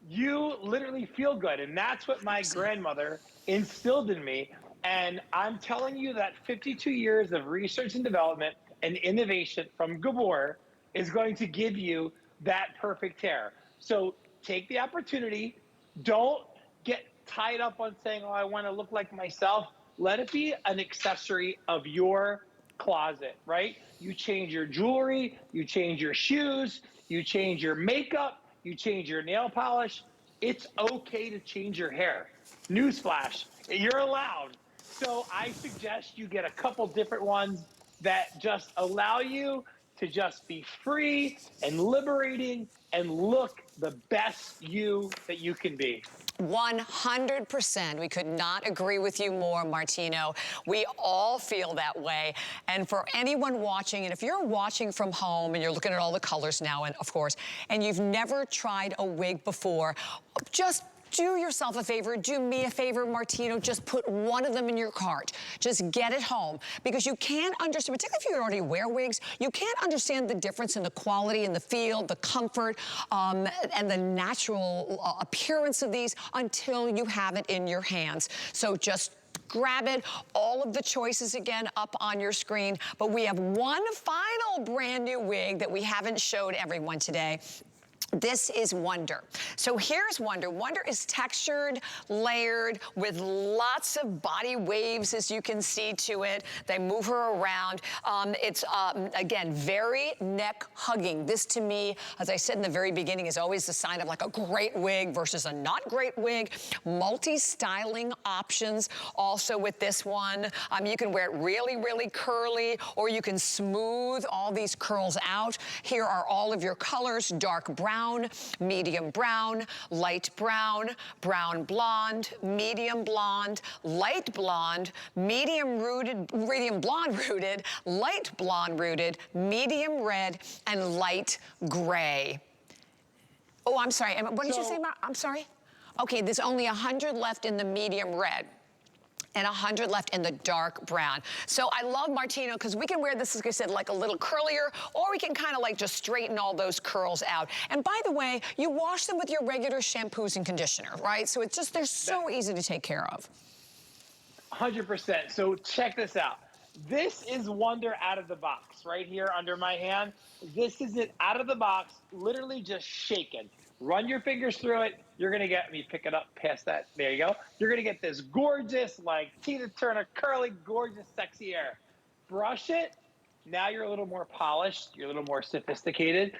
you literally feel good. And that's what my grandmother instilled in me. And I'm telling you that 52 years of research and development and innovation from Gabor is going to give you that perfect hair. So take the opportunity. Don't get tied up on saying, oh, I want to look like myself. Let it be an accessory of your closet, right? You change your jewelry, you change your shoes, you change your makeup, you change your nail polish. It's okay to change your hair. Newsflash, you're allowed. So I suggest you get a couple different ones that just allow you to just be free and liberating and look the best you that you can be. 100%. We could not agree with you more, Martino. We all feel that way. And for anyone watching, and if you're watching from home and you're looking at all the colors now, and of course, and you've never tried a wig before, just do yourself a favor, do me a favor, Martino, just put one of them in your cart. Just get it home, because you can't understand, particularly if you already wear wigs, you can't understand the difference in the quality and the feel, the comfort, and the natural appearance of these until you have it in your hands. So just grab it. All of the choices again up on your screen, but we have one final brand new wig that we haven't showed everyone today. This is Wonder. So here's Wonder. Wonder is textured, layered, with lots of body waves, as you can see to it. They move her around. It's, again, very neck hugging. This, to me, as I said in the very beginning, is always the sign of like a great wig versus a not great wig. Multi-styling options also with this one. You can wear it really, really curly, or you can smooth all these curls out. Here are all of your colors: dark brown, medium brown, light brown, brown blonde, medium blonde, light blonde, medium blonde rooted, light blonde rooted, medium red, and light gray. Oh, I'm sorry. What did you say, Mark? I'm sorry. Okay, there's only 100 left in the medium red and 100 left in the dark brown. So I love Martino because we can wear this, as I said, like a little curlier, or we can kind of like just straighten all those curls out. And by the way, you wash them with your regular shampoos and conditioner, right? So it's just, they're so easy to take care of. 100%. So check this out. This is Wonder out of the box right here under my hand. This is it out of the box, literally just shaken. Run your fingers through it. You're going to get me, pick it up past that. There you go. You're going to get this gorgeous, like Tina Turner, curly, gorgeous, sexy hair. Brush it. Now you're a little more polished. You're a little more sophisticated.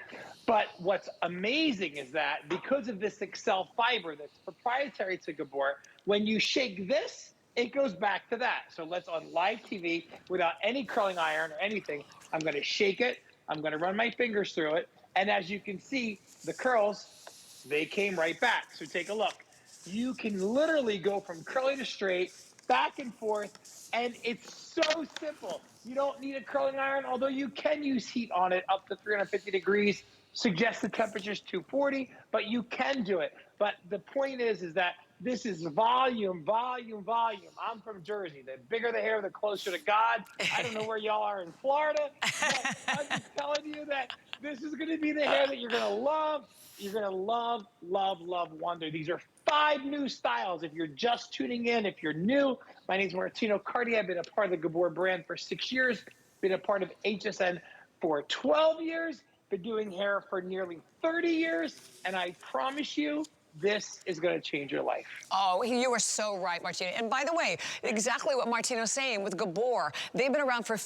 But what's amazing is that because of this Excel fiber that's proprietary to Gabor, when you shake this, it goes back to that. So let's, on live TV, without any curling iron or anything, I'm going to shake it. I'm going to run my fingers through it. And as you can see, the curls, they came right back. So take a look. You can literally go from curly to straight, back and forth, and it's so simple. You don't need a curling iron, although you can use heat on it up to 350 degrees. Suggested temperature is 240, but you can do it. But the point is that this is volume, volume, volume. I'm from Jersey. The bigger the hair, the closer to God. I don't know where y'all are in Florida, but I'm just telling you that this is going to be the hair that you're going to love. You're going to love, love, love Wonder. These are 5 new styles. If you're just tuning in, if you're new, my name is Martinu Cartier. I've been a part of the Gabor brand for 6 years, been a part of HSN for 12 years, been doing hair for nearly 30 years, and I promise you, this is going to change your life. Oh, you are so right, Martino. And by the way, exactly what Martino's saying with Gabor, they've been around for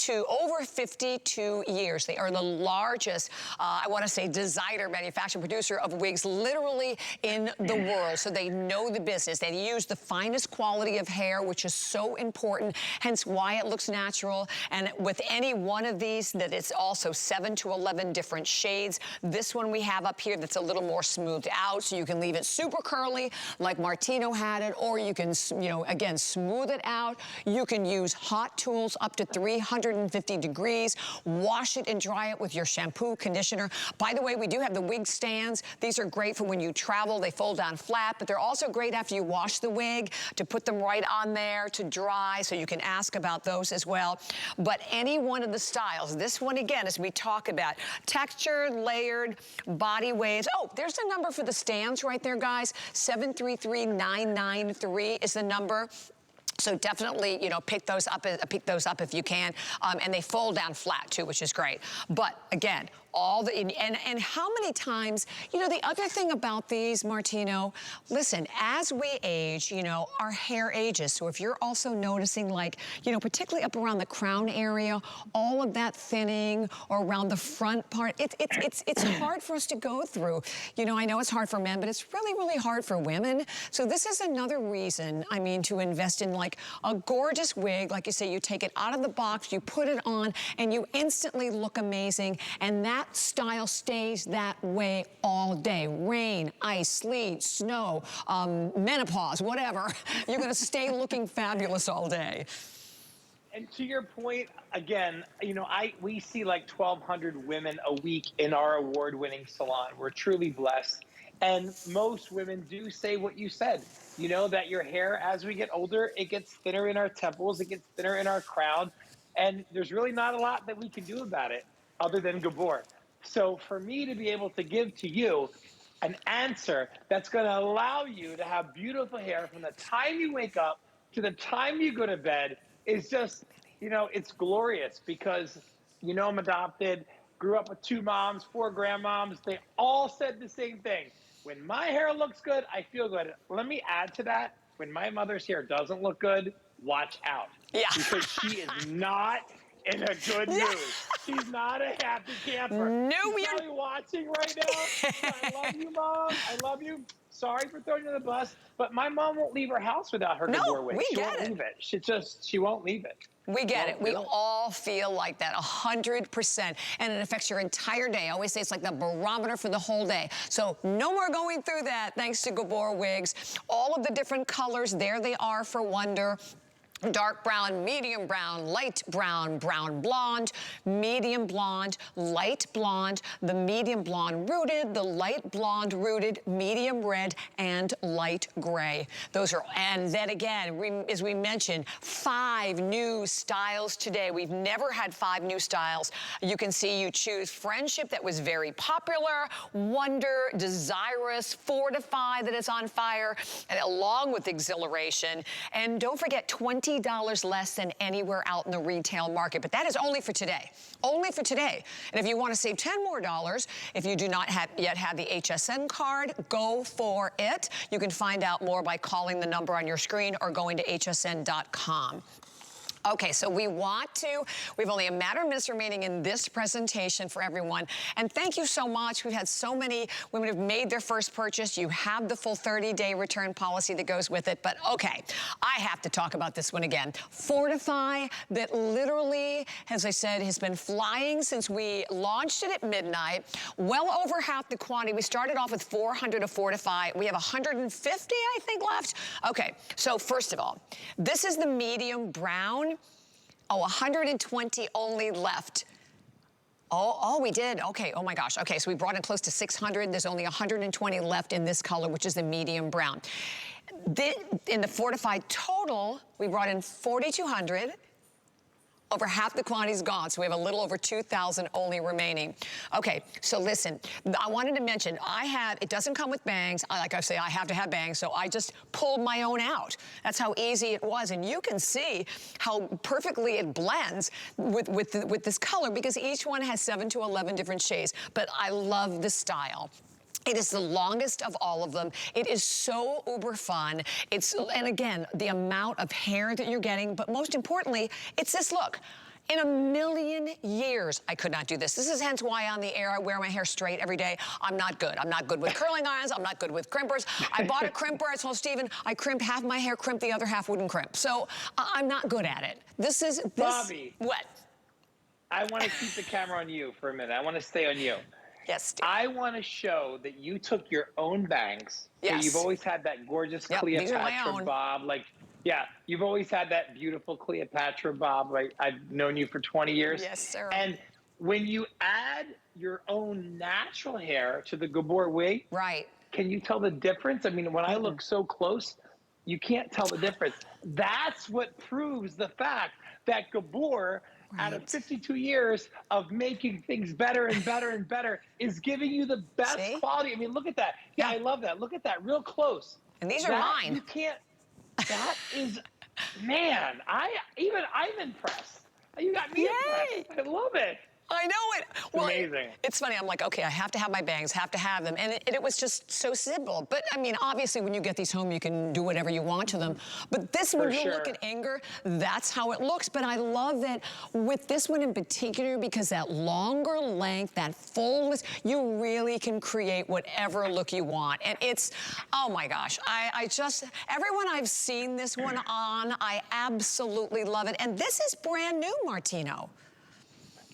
over 52 years. They are the largest, I want to say, designer, manufacturer, producer of wigs literally in the world. So they know the business. They use the finest quality of hair, which is so important, hence why it looks natural. And with any one of these, that it's also 7 to 11 different shades. This one we have up here that's a little more smoothed out. So you can leave it super curly like Martino had it, or you can, again, smooth it out. You can use hot tools up to 300 150 degrees. Wash it and dry it with your shampoo, conditioner. By the way, we do have the wig stands. These are great for when you travel. They fold down flat, but they're also great after you wash the wig to put them right on there to dry, so you can ask about those as well. But any one of the styles, this one again, as we talk about, textured, layered, body waves. Oh, there's the number for the stands right there, guys. 733-993 is the number. So definitely, you know, pick those up if you can. And they fold down flat too, which is great. But again, all the, and how many times, you know, the other thing about these, Martino, listen, as we age, you know, our hair ages. So if you're also noticing, like, you know, particularly up around the crown area, all of that thinning, or around the front part, it's hard for us to go through. You know, I know it's hard for men, but it's really, really hard for women. So this is another reason, I mean, to invest in like a gorgeous wig. Like you say, you take it out of the box, you put it on, and you instantly look amazing. And that style stays that way all day. Rain, ice, sleet, snow, menopause, whatever. You're gonna stay looking fabulous all day. And to your point, again, you know, we see like 1,200 women a week in our award-winning salon. We're truly blessed. And most women do say what you said, you know, that your hair, as we get older, it gets thinner in our temples, it gets thinner in our crown. And there's really not a lot that we can do about it other than Gabor. So for me to be able to give to you an answer that's going to allow you to have beautiful hair from the time you wake up to the time you go to bed is just, you know, it's glorious because, you know, I'm adopted, grew up with 2 moms, 4 grandmoms. They all said the same thing. When my hair looks good, I feel good. Let me add to that. When my mother's hair doesn't look good, watch out. Yeah. Because she is not in a good mood. She's not a happy camper. No, She's probably watching right now. I love you, Mom. I love you. Sorry for throwing you on the bus, but my mom won't leave her house without her Gabor wig. She won't leave it. She won't leave it. We get it. We all feel like that, 100%. And it affects your entire day. I always say it's like the barometer for the whole day. So no more going through that, thanks to Gabor Wigs. All of the different colors, there they are for wonder. Dark brown, medium brown, light brown, brown blonde, medium blonde, light blonde, the medium blonde rooted, the light blonde rooted, medium red, and light gray. Those are, and then again, as we mentioned, 5 new styles today. We've never had 5 new styles. You can see you choose Friendship, that was very popular, Wonder, Desirous, Fortify, that is on fire, and along with Exhilaration. And don't forget, $20 less than anywhere out in the retail market. But that is only for today. Only for today. And if you want to save $10 more, if you do not yet have the HSN card, go for it. You can find out more by calling the number on your screen or going to hsn.com. Okay, so we have only a matter of minutes remaining in this presentation for everyone. And thank you so much. We've had so many women who've made their first purchase. You have the full 30-day return policy that goes with it. But okay, I have to talk about this one again. Fortify, that literally, as I said, has been flying since we launched it at midnight. Well over half the quantity. We started off with 400 of Fortify. We have 150, I think, left. Okay, so first of all, this is the medium brown. Oh, 120 only left. Oh, we did. Okay, oh my gosh. Okay, so we brought in close to 600. There's only 120 left in this color, which is the medium brown. In the Fortified total, we brought in 4,200. Over half the quantity's gone, so we have a little over 2,000 only remaining. Okay, so listen, I wanted to mention, it doesn't come with bangs. Like I say, I have to have bangs, so I just pulled my own out. That's how easy it was, and you can see how perfectly it blends with this color, because each one has 7 to 11 different shades, but I love the style. It is the longest of all of them. It is so uber fun. And again, the amount of hair that you're getting, but most importantly, it's this look. In a million years, I could not do this. This is hence why on the air I wear my hair straight every day. I'm not good. I'm not good with curling irons. I'm not good with crimpers. I bought a crimper. I told Steven I crimped half my hair, crimped the other half wouldn't crimp. So I'm not good at it. Bobby. What? I want to keep the camera on you for a minute. I want to stay on you. Yes, Steve. I want to show that you took your own bangs. Yes. So you've always had that gorgeous Cleopatra bob. Like, Yeah, you've always had that beautiful Cleopatra bob. I've known you for 20 years. Yes, sir. And when you add your own natural hair to the Gabor wig, right? Can you tell the difference? I mean, when I look so close, you can't tell the difference. That's what proves the fact that Gabor, out of 52 years of making things better and better and better, is giving you the best quality. I mean, look at that. Yeah, I love that. Look at that real close. And these are mine. You can't, that is, man, I'm impressed. You got me impressed. I love it. I know it. Well, amazing. It's funny. I'm like, okay, I have to have my bangs, have to have them. And it was just so simple. But I mean, obviously, when you get these home, you can do whatever you want to them. But this, when you look at Inger, that's how it looks. But I love that with this one in particular, because that longer length, that fullness, you really can create whatever look you want. And it's, oh my gosh, I just, everyone I've seen this one on, I absolutely love it. And this is brand new, Martino.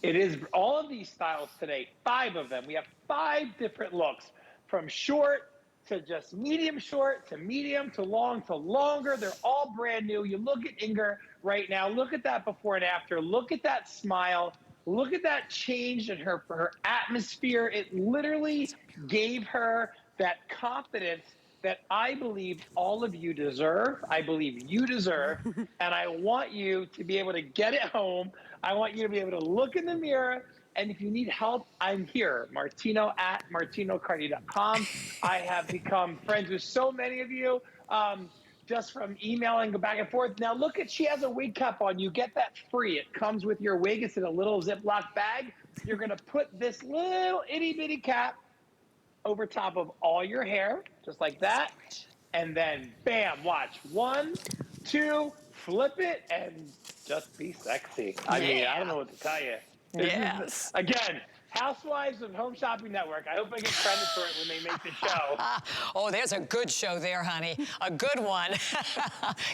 It is all of these styles today, 5 of them. We have 5 different looks, from short to just medium short to medium to long to longer. They're all brand new. You look at Inger right now. Look at that before and after. Look at that smile. Look at that change in her atmosphere. It literally gave her that confidence that I believe all of you deserve. I believe you deserve. And I want you to be able to get it home. I want you to be able to look in the mirror. And if you need help, I'm here. Martino at martinocartier.com. I have become friends with so many of you just from emailing, go back and forth. Now look at, she has a wig cap on. You get that free. It comes with your wig. It's in a little Ziploc bag. You're gonna put this little itty bitty cap over top of all your hair, just like that. And then bam, watch. 1, 2, flip it, and just be sexy. I mean, I don't know what to tell you. This is, again, Housewives of Home Shopping Network. I hope I get credit for it when they make the show. Oh, there's a good show there, honey. A good one. You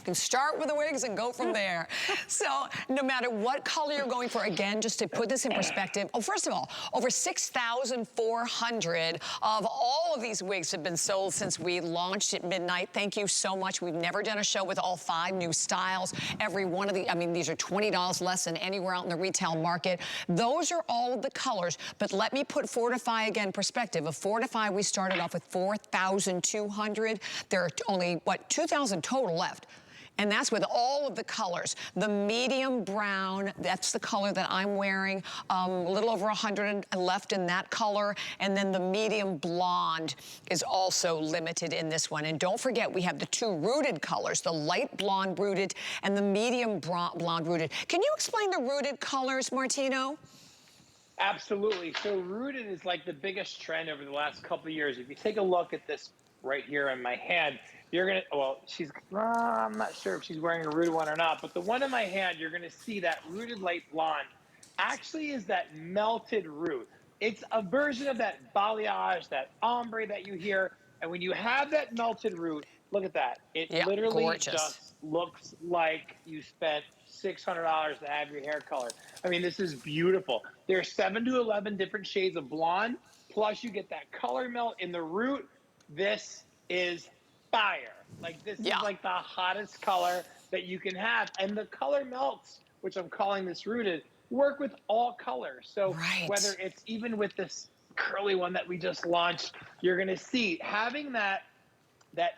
can start with the wigs and go from there. So no matter what color you're going for, again, just to put this in perspective, first of all, over 6,400 of all of these wigs have been sold since we launched at midnight. Thank you so much. We've never done a show with all 5 new styles. Every one of the, I mean, these are $20 less than anywhere out in the retail market. Those are all of the colors. But let me put Fortify again perspective. Of Fortify, we started off with 4,200. There are only, 2,000 total left. And that's with all of the colors. The medium brown, that's the color that I'm wearing. A little over 100 left in that color. And then the medium blonde is also limited in this one. And don't forget, we have the 2 rooted colors, the light blonde rooted and the medium blonde rooted. Can you explain the rooted colors, Martino? Absolutely. So rooted is like the biggest trend over the last couple of years. If you take a look at this right here in my hand, you're going to, well, I'm not sure if she's wearing a rooted one or not, but the one in my hand, you're going to see that rooted light blonde actually is that melted root. It's a version of that balayage, that ombre that you hear. And when you have that melted root, look at that. It literally just looks like you spent $600 to have your hair colored. I mean, this is beautiful. There's 7 to 11 different shades of blonde, plus you get that color melt in the root. This is fire. Like, this is like the hottest color that you can have. And the color melts, which I'm calling this rooted, work with all colors. So whether it's even with this curly one that we just launched, you're gonna see having that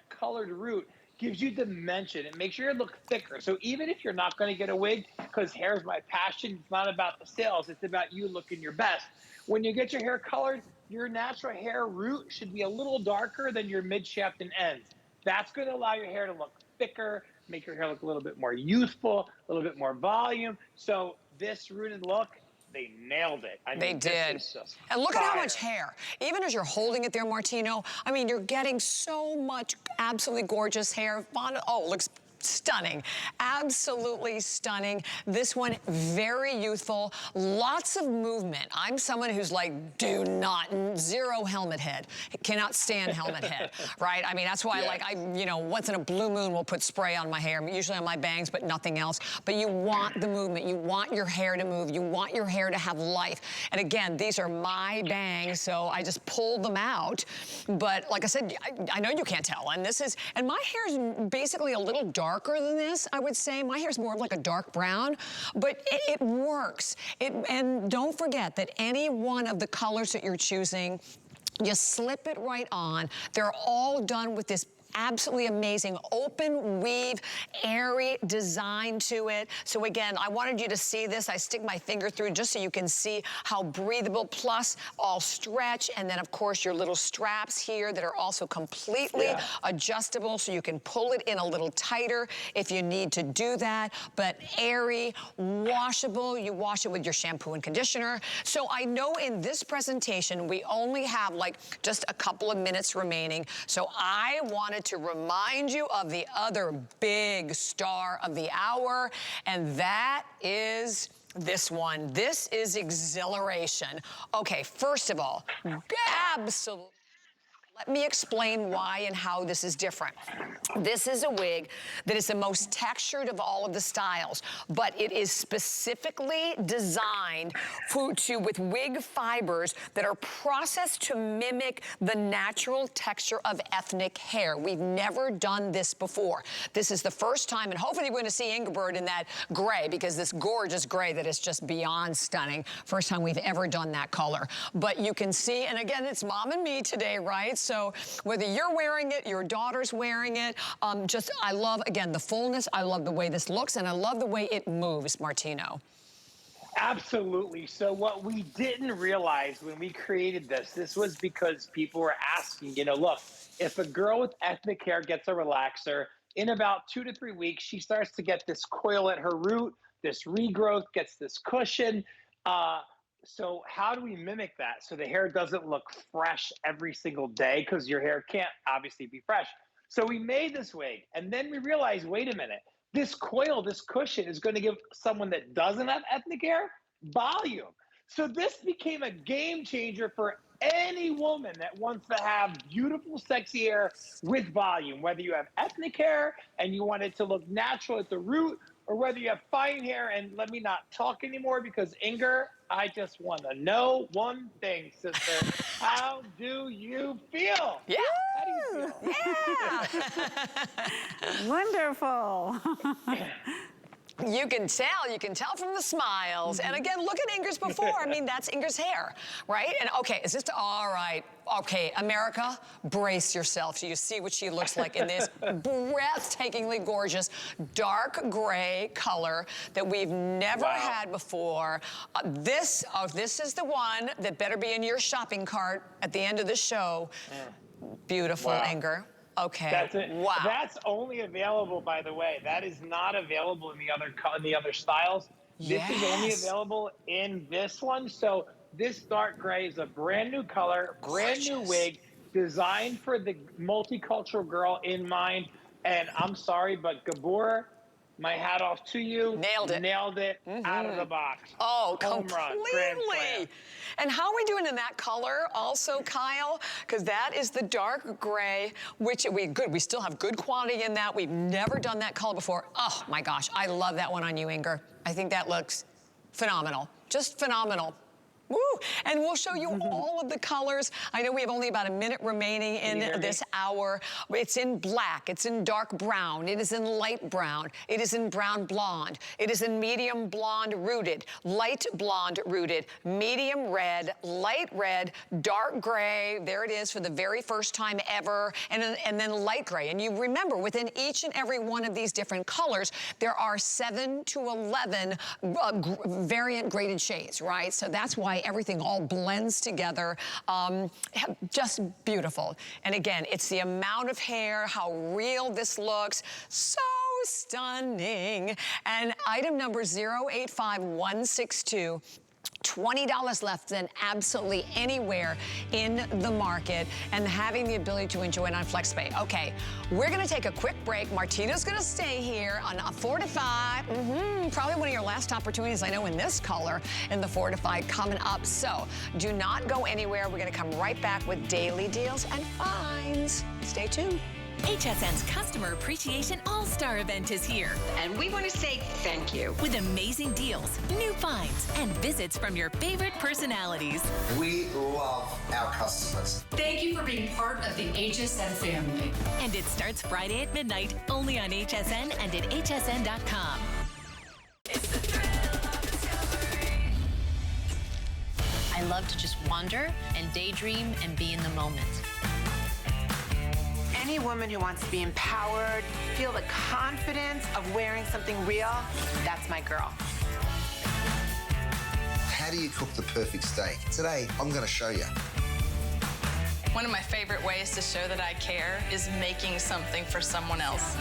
colored root gives you dimension. It makes your hair look thicker. So even if you're not going to get a wig, because hair is my passion, it's not about the sales, it's about you looking your best. When you get your hair colored, your natural hair root should be a little darker than your mid-shaft and ends. That's going to allow your hair to look thicker, make your hair look a little bit more youthful, a little bit more volume. So this rooted look, they nailed it. I mean, they did. And look at how much hair. Even as you're holding it there, Martino, I mean, you're getting so much absolutely gorgeous hair. Oh, looks stunning. Absolutely stunning. This one, very youthful. Lots of movement. I'm someone who's like, zero helmet head. Cannot stand helmet head, right? I mean, that's why you know, once in a blue moon, we'll put spray on my hair, usually on my bangs, but nothing else. But you want the movement. You want your hair to move. You want your hair to have life. And again, these are my bangs, so I just pulled them out. But like I said, I know you can't tell. And this is, and my hair is basically a little dark darker than this, I would say. My hair's more of like a dark brown, but it works. And don't forget that any one of the colors that you're choosing, you slip it right on. They're all done with this absolutely amazing open weave, airy design to it. So again, I wanted you to see this. I stick my finger through just so you can see how breathable, plus all stretch, and then of course your little straps here that are also completely adjustable, so you can pull it in a little tighter if you need to do that, but airy, washable. You wash it with your shampoo and conditioner. So I know in this presentation, we only have like just a couple of minutes remaining. So I wanted to remind you of the other big star of the hour, and that is this one. This is Exhilaration. Okay, first of all, absolutely. Let me explain why and how this is different. This is a wig that is the most textured of all of the styles, but it is specifically designed with wig fibers that are processed to mimic the natural texture of ethnic hair. We've never done this before. This is the first time, and hopefully we're gonna see Ingeborg in that gray, because this gorgeous gray that is just beyond stunning. First time we've ever done that color. But you can see, and again, it's mom and me today, right? So whether you're wearing it, your daughter's wearing it, I love, again, the fullness. I love the way this looks, and I love the way it moves, Martino. Absolutely. So what we didn't realize when we created this was because people were asking, you know, look, if a girl with ethnic hair gets a relaxer, in about 2 to 3 weeks, she starts to get this coil at her root, this regrowth, gets this cushion. So how do we mimic that so the hair doesn't look fresh every single day, because your hair can't obviously be fresh? So we made this wig, and then we realized, wait a minute, this coil, this cushion is going to give someone that doesn't have ethnic hair volume. So this became a game changer for any woman that wants to have beautiful, sexy hair with volume, whether you have ethnic hair and you want it to look natural at the root, or whether you have fine hair. And let me not talk anymore, because Inger, I just want to know one thing, sister. How do you feel? Yeah. How do you feel? Yeah. Wonderful. You can tell from the smiles. And again, look at Inger's before. I mean, that's Inger's hair, right? And okay, is this, all right. Okay, America, brace yourself. So you see what she looks like in this breathtakingly gorgeous dark gray color that we've never had before. This is the one that better be in your shopping cart at the end of the show. Beautiful, Inger. Okay. That's it. Wow. That's only available, by the way. That is not available in the other styles. This is only available in this one. So this dark gray is a brand new color, brand new wig, designed for the multicultural girl in mind. And I'm sorry, but Gabor, my hat off to you. Nailed it. Nailed it out of the box. Oh, home run, grand slam. And how are we doing in that color also, Kyle? Because that is the dark gray, which we still have good quality in that. We've never done that color before. Oh my gosh, I love that one on you, Inger. I think that looks phenomenal, just phenomenal. Woo! And we'll show you all of the colors. I know we have only about a minute remaining in this hour. It's in black, it's in dark brown, it is in light brown, it is in brown blonde, it is in medium blonde rooted, light blonde rooted, medium red, light red, dark gray. There it is for the very first time ever, and then light gray. And you remember, within each and every one of these different colors, there are 7 to 11 variant graded shades, right? So that's why everything all blends together. Just beautiful. And again, it's the amount of hair, how real this looks. So stunning. And item number 085162. $20 left than absolutely anywhere in the market, and having the ability to enjoy it on FlexPay. Okay, we're gonna take a quick break. Martino's gonna stay here on 4 to 5. Probably one of your last opportunities, I know, in this color, in the 4 to 5 coming up. So do not go anywhere. We're gonna come right back with daily deals and finds. Stay tuned. HSN's Customer Appreciation All-Star Event is here. And we want to say thank you. With amazing deals, new finds, and visits from your favorite personalities. We love our customers. Thank you for being part of the HSN family. And it starts Friday at midnight, only on HSN and at hsn.com. It's the thrill of discovery. I love to just wander and daydream and be in the moment. Any woman who wants to be empowered, feel the confidence of wearing something real, that's my girl. How do you cook the perfect steak? Today, I'm going to show you. One of my favorite ways to show that I care is making something for someone else.